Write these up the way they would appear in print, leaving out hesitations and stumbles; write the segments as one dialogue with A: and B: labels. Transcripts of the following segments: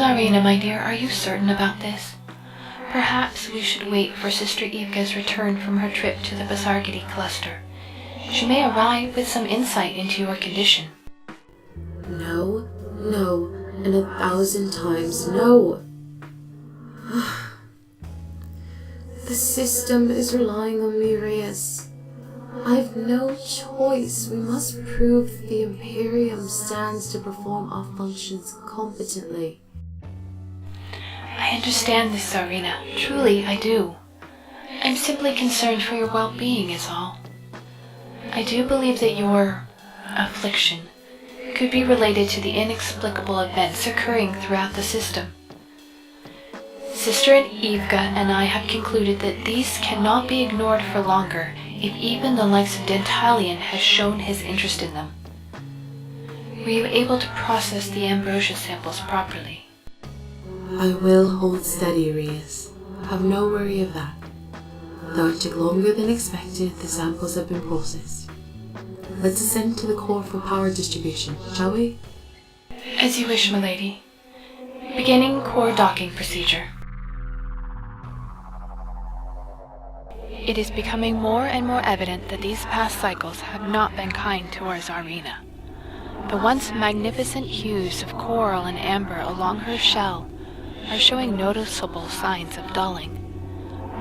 A: Zarina, my dear, are you certain about this? Perhaps we should wait for Sister Ivga's return from her trip to the Basargadi cluster. She may arrive with some insight into your condition.
B: No, and 1,000 times no. The system is relying on me, Reyes. I've no choice. We must prove the Imperium stands to perform our functions competently.
A: I understand this, Zarina. Truly, I do. I'm simply concerned for your well-being is all. I do believe that your affliction could be related to the inexplicable events occurring throughout the system. Sister Ivga and I have concluded that these cannot be ignored for longer if even the likes of Dentalion has shown his interest in them. Were you able to process the ambrosia samples properly?
B: I will hold steady, Reyes. Have no worry of that. Though it took longer than expected, the samples have been processed. Let's ascend to the core for power distribution, shall we?
A: As you wish, milady. Beginning core docking procedure. It is becoming more and more evident that these past cycles have not been kind to our Zarina. The once magnificent hues of coral and amber along her shell are showing noticeable signs of dulling,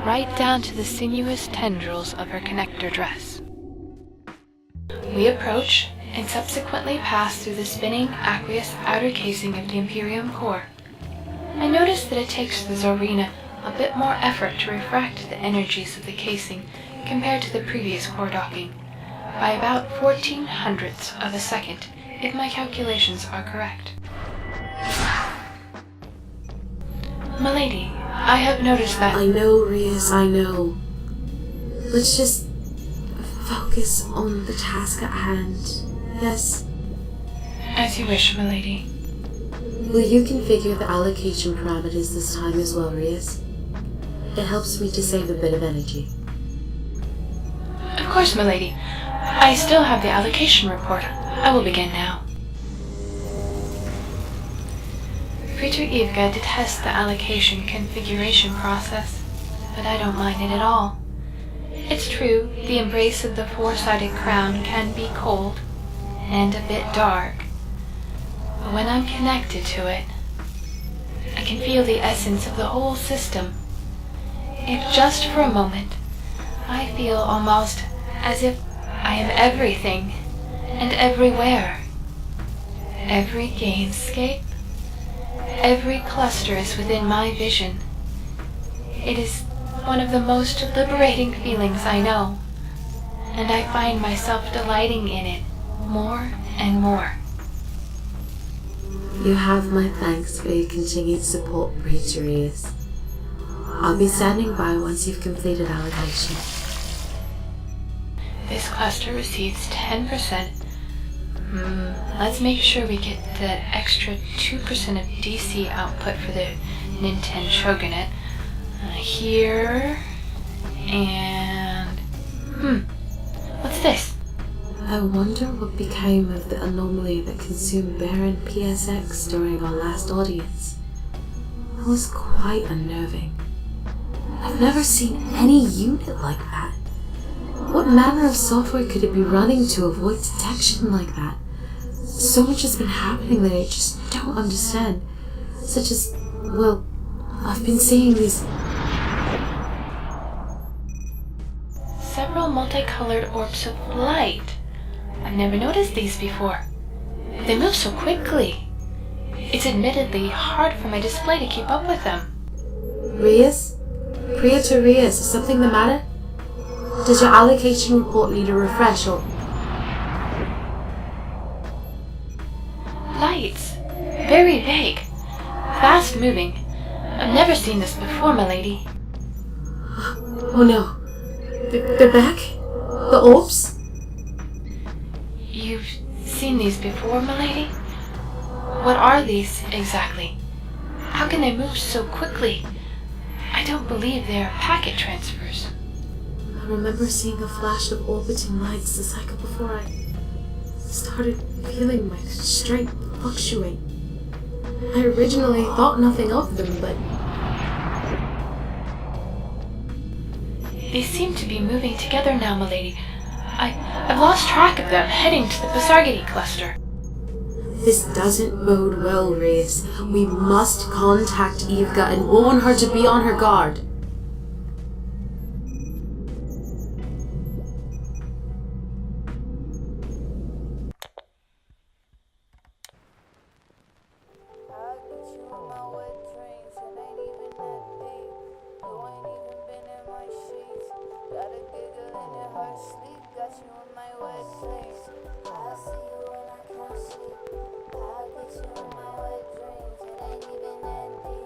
A: right down to the sinuous tendrils of her connector dress. We approach and subsequently pass through the spinning aqueous outer casing of the Imperium core. I notice that it takes the Zarina a bit more effort to refract the energies of the casing compared to the previous core docking, by about 14/100ths of a second, if my calculations are correct. Milady, I have noticed that—
B: I know, Reyes, I know. Let's just focus on the task at hand, yes?
A: As you wish, milady.
B: Will you configure the allocation parameters this time as well, Reyes? It helps me to save a bit of energy.
A: Of course, milady. I still have the allocation report. I will begin now. Praetor Ivga detests the allocation configuration process, but I don't mind it at all. It's true, the embrace of the four-sided crown can be cold and a bit dark, but when I'm connected to it, I can feel the essence of the whole system. If just for a moment, I feel almost as if I am everything and everywhere. Every gamescape, every cluster is within my vision. It is one of the most liberating feelings I know, and I find myself delighting in it more and more.
B: You have my thanks for your continued support, Praetor Reyes. I'll be standing by once you've completed allocation.
A: This cluster receives 10%. Let's make sure we get that extra 2% of DC output for the Nintendo Shogunate. Here, and... what's this?
B: I wonder what became of the anomaly that consumed Baron PSX during our last audience. It was quite unnerving. I've never seen any unit like that. What manner of software could it be running to avoid detection like that? So much has been happening that I just don't understand. Such as, well, I've been seeing these
A: several multicolored orbs of light. I've never noticed these before. They move so quickly. It's admittedly hard for my display to keep up with them.
B: Reyes? Praetor Reyes, is something the matter? Does your allocation report need a refresh or...
A: Lights. Very vague. Fast moving. I've never seen this before, milady.
B: Oh no. They're back? The orbs?
A: You've seen these before, milady? What are these, exactly? How can they move so quickly? I don't believe they are packet transfers.
B: I remember seeing a flash of orbiting lights the cycle before I started feeling my strength fluctuate. I originally thought nothing of them, but
A: They seem to be moving together now, milady. I've lost track of them, heading to the Pasargadae cluster.
B: this doesn't bode well, Reyes. We must contact Ivga and warn her to be on her guard.
C: I get you in my wet dreams, it ain't even that deep. You ain't even been in my sheets. Got a giggle in your heart sleep, got you in my wet dreams. I see you when I can't sleep. I get you in my wet dreams, it ain't even that deep.